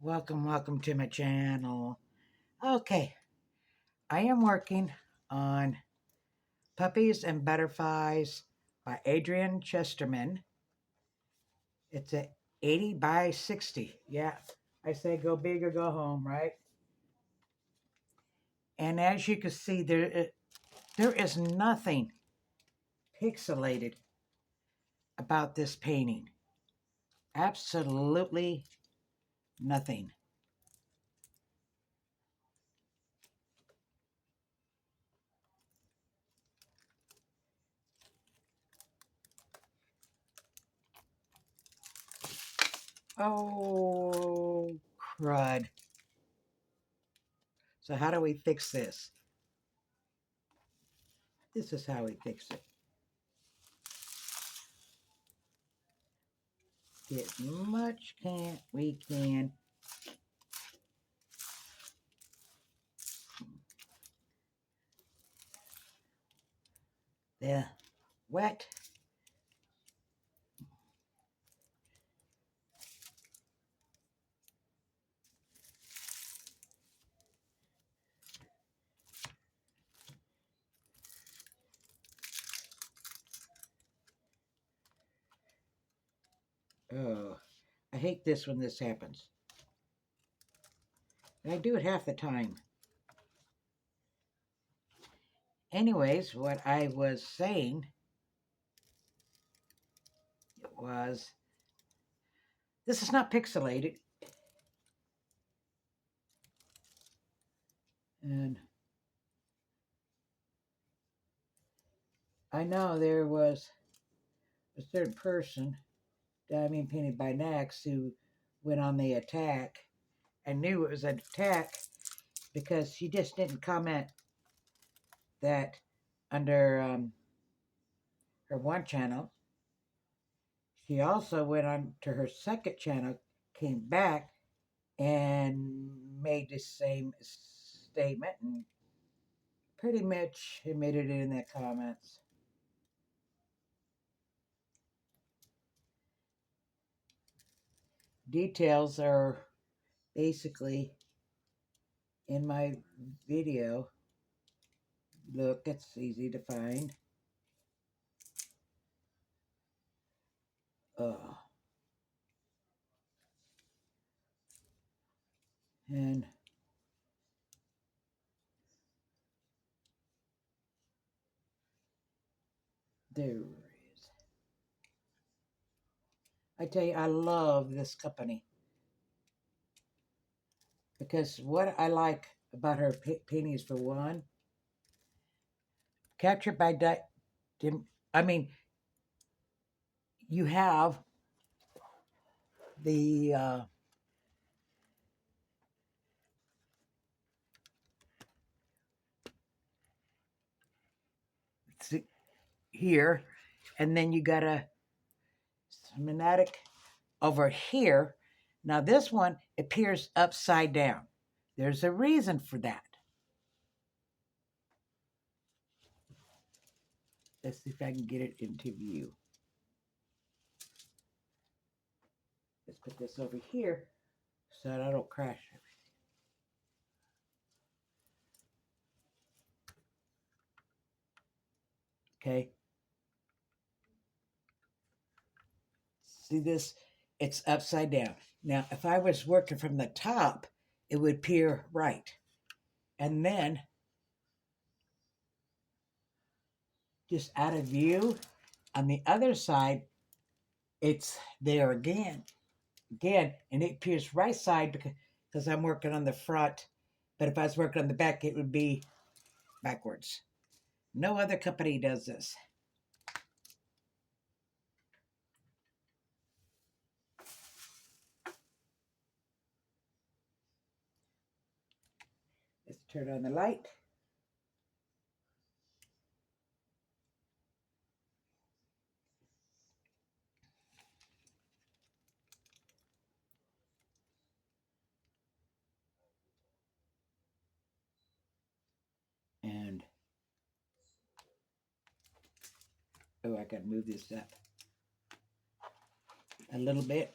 Welcome to my channel. Okay, I am working on Puppies and Butterflies by Adrian Chesterman. It's a 80 by 60. Yeah, I say go big or go home, right? And as you can see, there is nothing pixelated about this painting. Absolutely nothing. Oh, crud. So how do we fix this? This is how we fix it. Get much can we can. The wet. Oh, I hate this when this happens. And I do it half the time. Anyways, what I was saying was this is not pixelated. And I know there was a certain person, Diamond Painted by Nax, who went on the attack. I knew it was an attack because she just didn't comment that under her one channel. She also went on to her second channel, came back, and made the same statement and pretty much admitted it in the comments. Details are basically in my video. Look, it's easy to find. Oh. And there it is. I tell you, I love this company because what I like about her paintings, for one, captured by I mean, you have the here, and then you got a schematic over here. Now this one appears upside down. There's a reason for that. Let's see if I can get it into view. Let's put this over here so that I don't crash everything. Okay. See this? It's upside down. Now, if I was working from the top, it would appear right. And then just out of view, on the other side, it's there again, and it appears right side because I'm working on the front. But if I was working on the back, it would be backwards. No other company does this. Let's turn on the light. And, oh, I gotta move this up a little bit.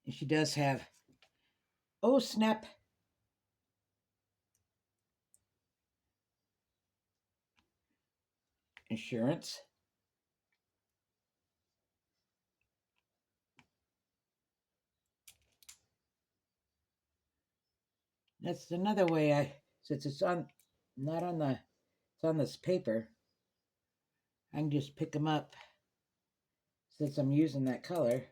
And she does have, oh snap, insurance. That's another way since it's not on it's on this paper, I can just pick them up since I'm using that color.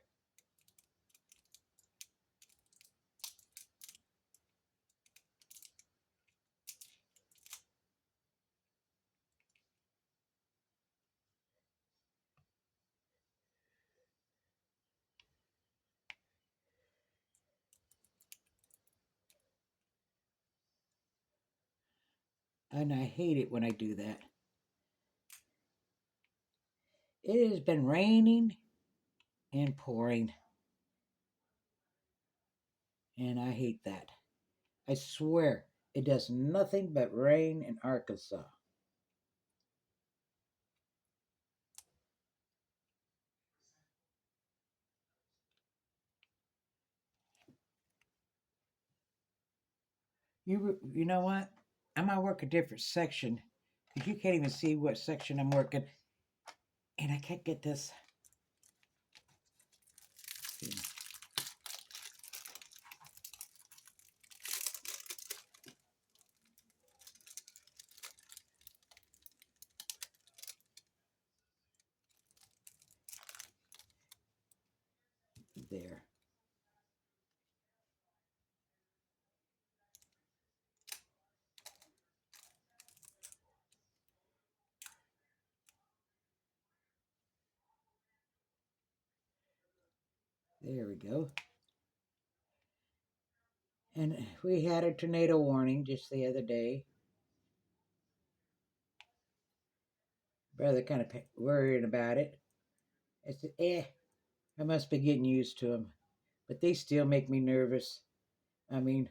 And I hate it when I do that. It has been raining and pouring, and I hate that. I swear it does nothing but rain in Arkansas. You know what? I might work a different section because you can't even see what section I'm working, and I can't get this. There. There we go. And we had a tornado warning just the other day. Brother kind of worried about it. I said, I must be getting used to them. But they still make me nervous. I mean,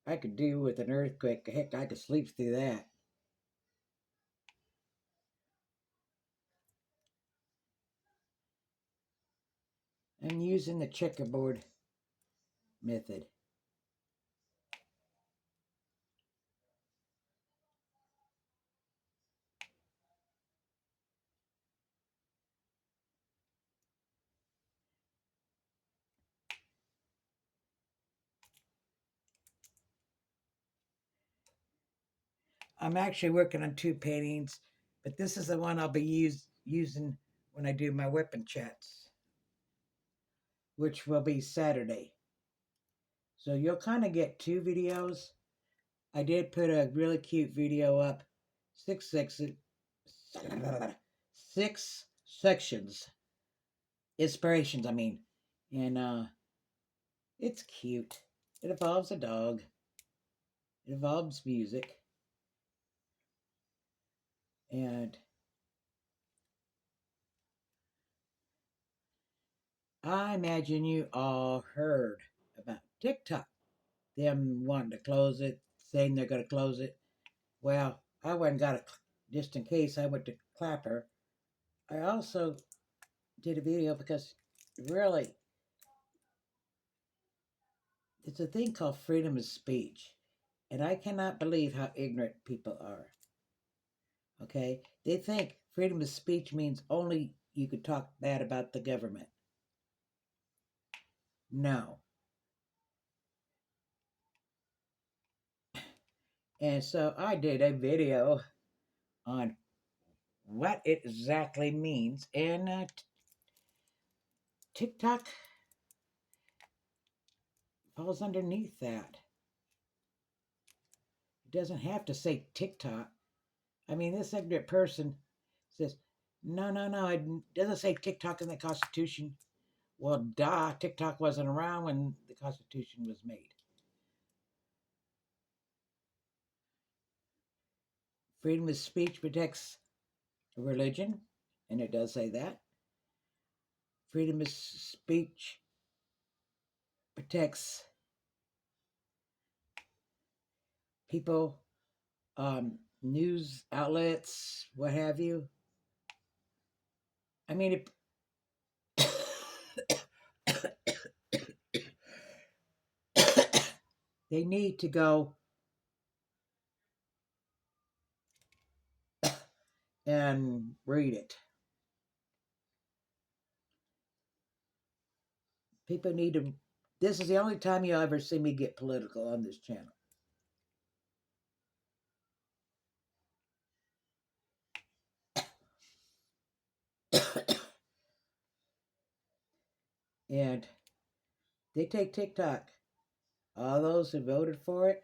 I could deal with an earthquake. Heck, I could sleep through that. I'm using the checkerboard method. I'm actually working on two paintings, but this is the one I'll be using when I do my weapon chats, which will be Saturday. So you'll kind of get two videos. I did put a really cute video up, six sections, inspirations. I mean, and it's cute. It involves a dog. It involves music, and I imagine you all heard about TikTok. Them wanting to close it, saying they're going to close it. Well, I went and got a, just in case I went to Clapper. I also did a video because really, it's a thing called freedom of speech. And I cannot believe how ignorant people are. Okay? They think freedom of speech means only you could talk bad about the government. No. And so I did a video on what it exactly means. And TikTok falls underneath that. It doesn't have to say TikTok. I mean, this ignorant person says, no, it doesn't say TikTok in the Constitution. Well, duh, TikTok wasn't around when the Constitution was made. Freedom of speech protects religion, and it does say that. Freedom of speech protects people, news outlets, what have you. I mean, They need to go and read it. People need to. This is the only time you'll ever see me get political on this channel. And they take TikTok. All those who voted for it,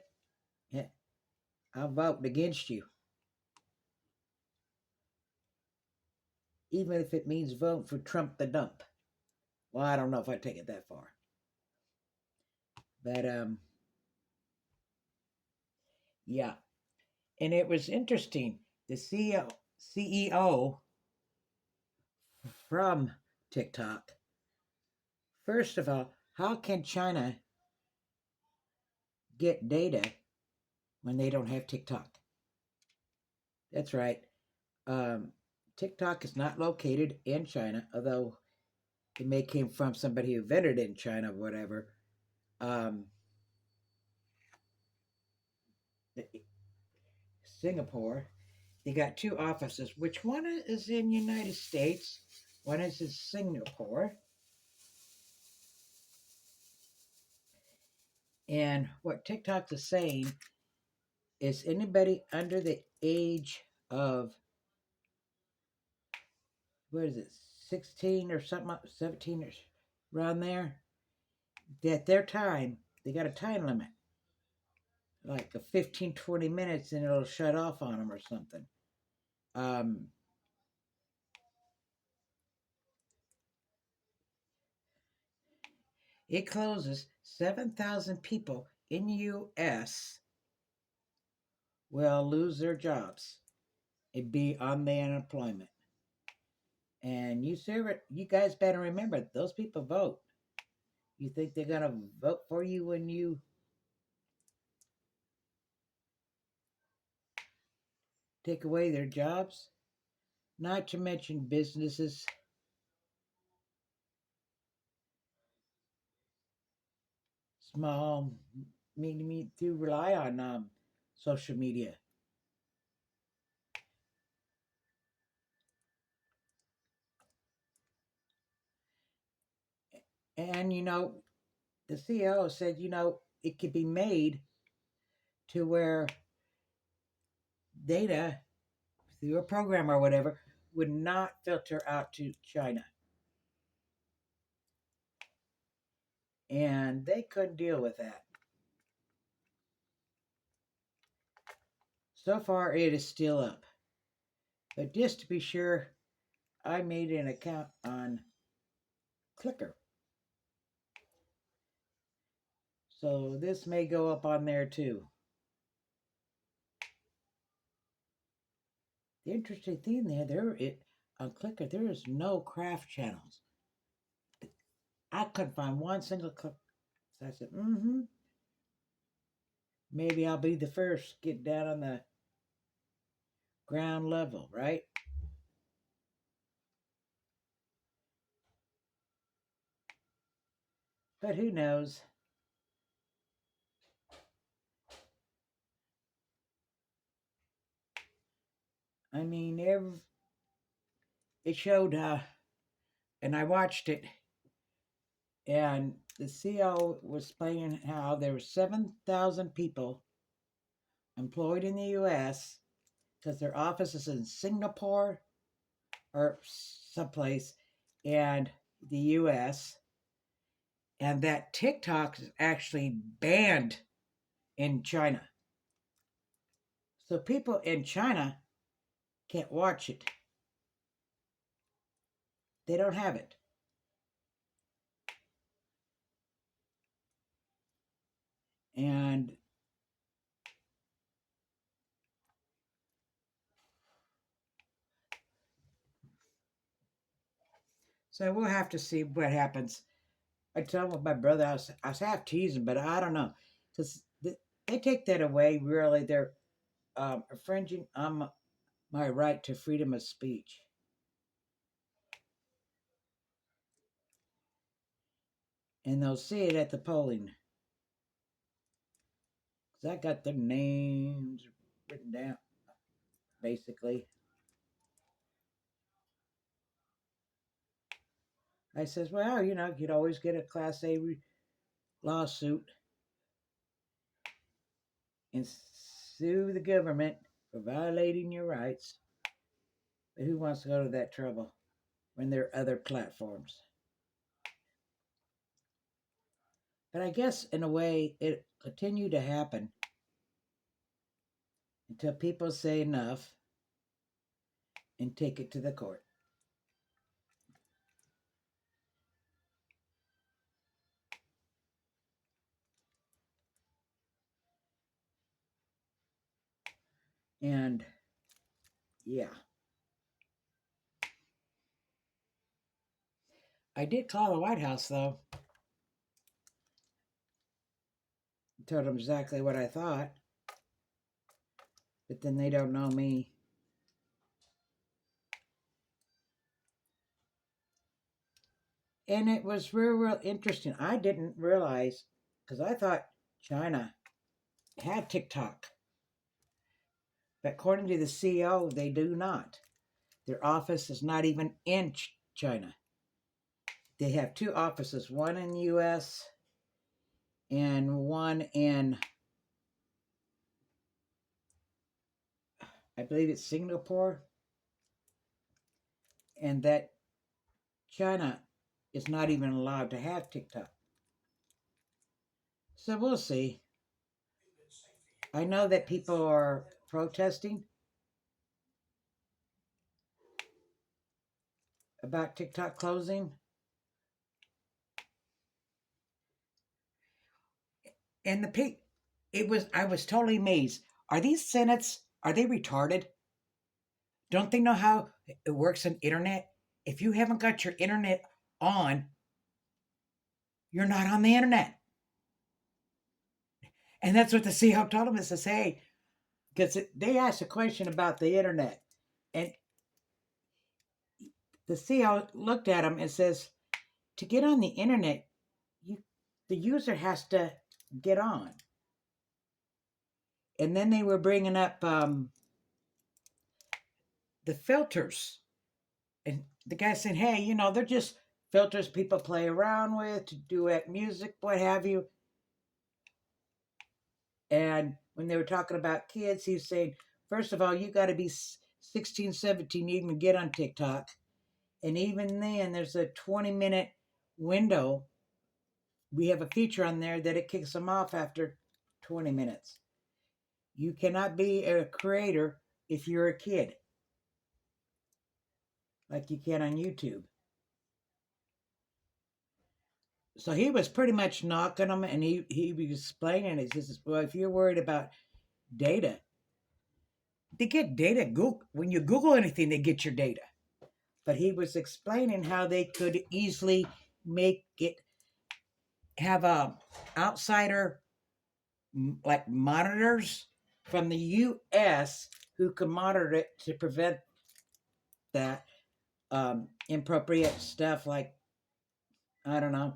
yeah, I'm voting against you. Even if it means voting for Trump the dump. Well, I don't know if I take it that far. But yeah. And it was interesting. The CEO from TikTok. First of all, how can China get data when they don't have TikTok? That's right. Um, TikTok is not located in China, although it may came from somebody who invented it in China or whatever. Um, Singapore. They got two offices. Which one is in United States? One is in Singapore. And what TikTok is saying is anybody under the age of, what is it, 16 or something, 17 or around there, that their time, they got a time limit, like a 15, 20 minutes, and it'll shut off on them or something. Um, it closes. 7,000 people in U.S. will lose their jobs and be on the unemployment. And you guys better remember, those people vote. You think they're gonna vote for you when you take away their jobs? Not to mention businesses, small, medium, to rely on social media. And the CEO said, it could be made to where data through a program or whatever would not filter out to China. And they couldn't deal with that. So far, it is still up. But just to be sure, I made an account on Clicker. So this may go up on there too. The interesting thing on Clicker, there is no craft channels. I couldn't find one single clip. So I said, maybe I'll be the first get down on the ground level, right? But who knows? I mean, it showed, and I watched it, and the CEO was explaining how there were 7,000 people employed in the U.S. because their office is in Singapore or someplace, and the U.S., and that TikTok is actually banned in China. So people in China can't watch it. They don't have it. And so we'll have to see what happens. I told my brother, I was half teasing, but I don't know. Because they take that away, really. They're infringing on my right to freedom of speech. And they'll see it at the polling. 'Cause I got their names written down, basically. I says, well, you'd always get a Class A lawsuit and sue the government for violating your rights. But who wants to go to that trouble when there are other platforms? But I guess in a way it continued to happen until people say enough and take it to the court. And yeah, I did call the White House though. Told them exactly what I thought, but then they don't know me. And it was real interesting. I didn't realize, because I thought China had TikTok. But according to the CEO, they do not. Their office is not even in China. They have two offices, one in the US and one in, I believe it's Singapore. And that China is not even allowed to have TikTok. So we'll see. I know that people are protesting about TikTok closing. And I was totally amazed. Are these senates, are they retarded? Don't they know how it works on internet? If you haven't got your internet on, you're not on the internet. And that's what the CEO told them, is to say, because they asked a question about the internet. And the CEO looked at him and says, to get on the internet, the user has to get on. And then they were bringing up the filters. And the guy said, hey, they're just filters people play around with to duet music, what have you. And when they were talking about kids, he was saying, first of all, you got to be 16, 17 to even get on TikTok. And even then, there's a 20-minute window. We have a feature on there that it kicks them off after 20 minutes. You cannot be a creator if you're a kid, like you can on YouTube. So he was pretty much knocking them, and he was explaining it. He says, well, if you're worried about data, they get data. Google, when you Google anything, they get your data. But he was explaining how they could easily make it, have a outsider, like monitors from the US who can monitor it to prevent that inappropriate stuff, like, I don't know,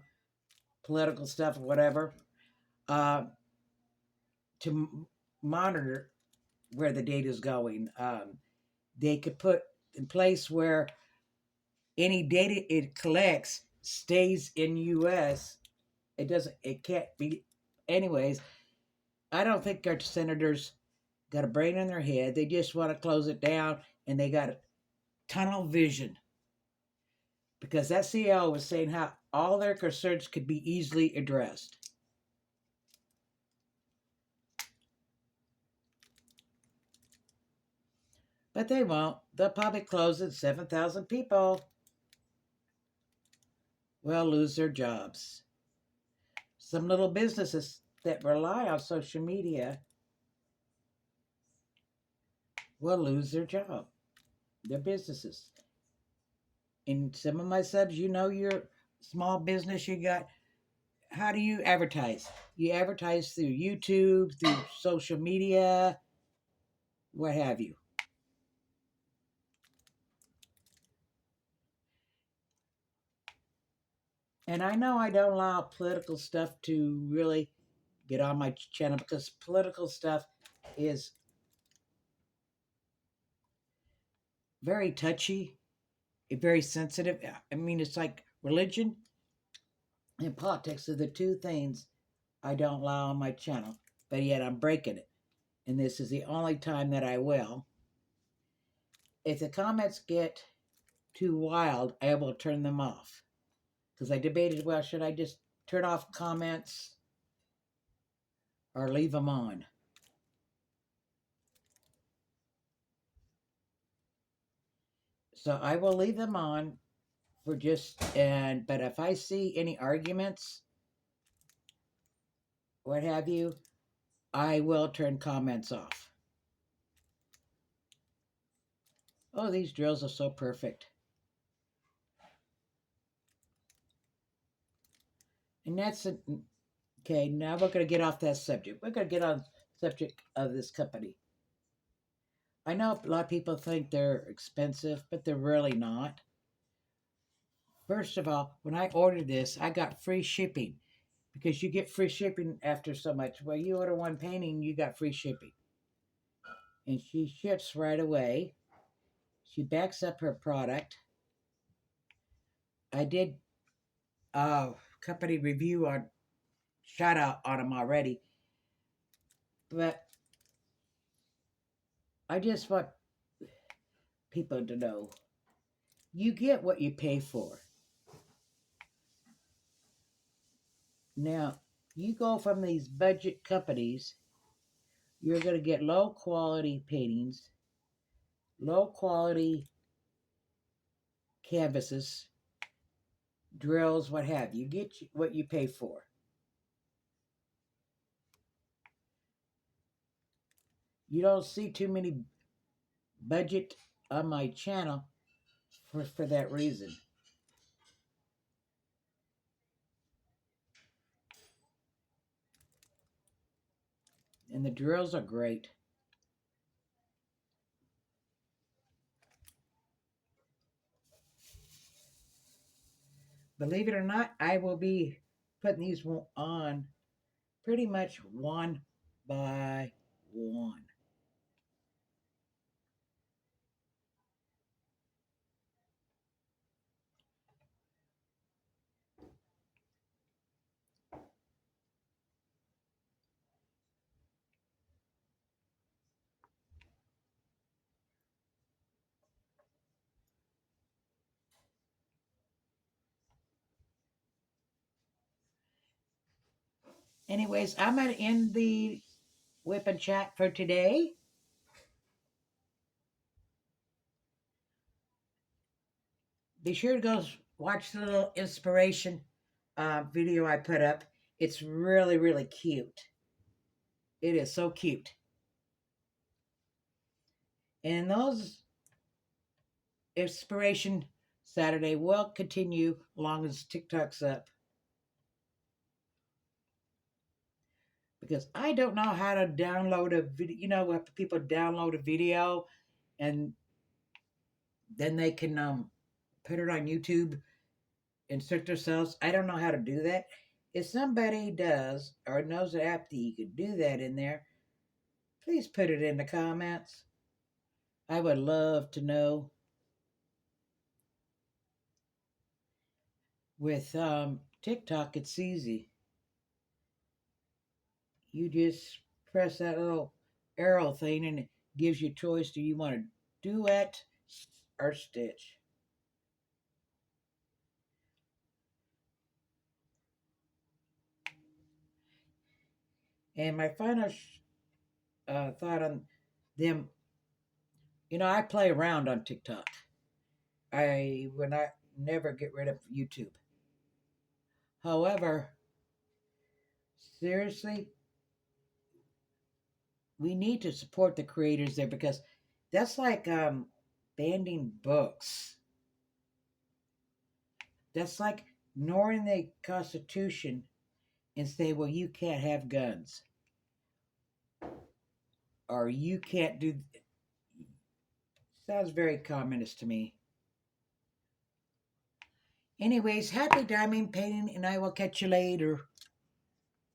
political stuff or whatever, uh, to monitor where the data is going. They could put in place where any data it collects stays in US. It can't be. Anyways, I don't think our senators got a brain in their head. They just want to close it down, and they got tunnel vision. Because that CEO was saying how all their concerns could be easily addressed. But they won't. They'll probably close it. 7,000 people will lose their jobs. Some little businesses that rely on social media will lose their job, their businesses. In some of my subs, your small business, you got, how do you advertise? You advertise through YouTube, through social media, what have you. And I know I don't allow political stuff to really get on my channel because political stuff is very touchy, very sensitive. I mean, it's like religion and politics are the two things I don't allow on my channel, but yet I'm breaking it. And this is the only time that I will. If the comments get too wild, I will turn them off. Because I debated, well, should I just turn off comments or leave them on? So I will leave them on for but if I see any arguments, what have you, I will turn comments off. Oh, these drills are so perfect. And that's it. Okay, now we're going to get off that subject. We're going to get on the subject of this company. I know a lot of people think they're expensive, but they're really not. First of all, when I ordered this, I got free shipping because you get free shipping after so much. Well, you order one painting, you got free shipping. And she ships right away. She backs up her product. I did a company review on shout out on them already, but I just want people to know you get what you pay for. Now, you go from these budget companies, you're going to get low quality paintings, low quality canvases, drills, what have you. You get what you pay for. You don't see too many budget on my channel for that reason. And the drills are great. Believe it or not, I will be putting these on pretty much one by one. Anyways, I'm going to end the whip and chat for today. Be sure to go watch the little inspiration video I put up. It's really, really cute. It is so cute. And those inspiration Saturday will continue long as TikTok's up. Because I don't know how to download a video. You know, when people download a video and then they can put it on YouTube, insert themselves. I don't know how to do that. If somebody does or knows an app that you could do that in there, please put it in the comments. I would love to know. With TikTok, it's easy. You just press that little arrow thing and it gives you a choice. Do you want to duet or stitch? And my final thought on them, you know, I play around on TikTok. I would not never get rid of YouTube. However, seriously, we need to support the creators there because that's like banning books. That's like ignoring the Constitution and say, well, you can't have guns. Or you can't do. Sounds very communist to me. Anyways, happy diamond painting, and I will catch you later.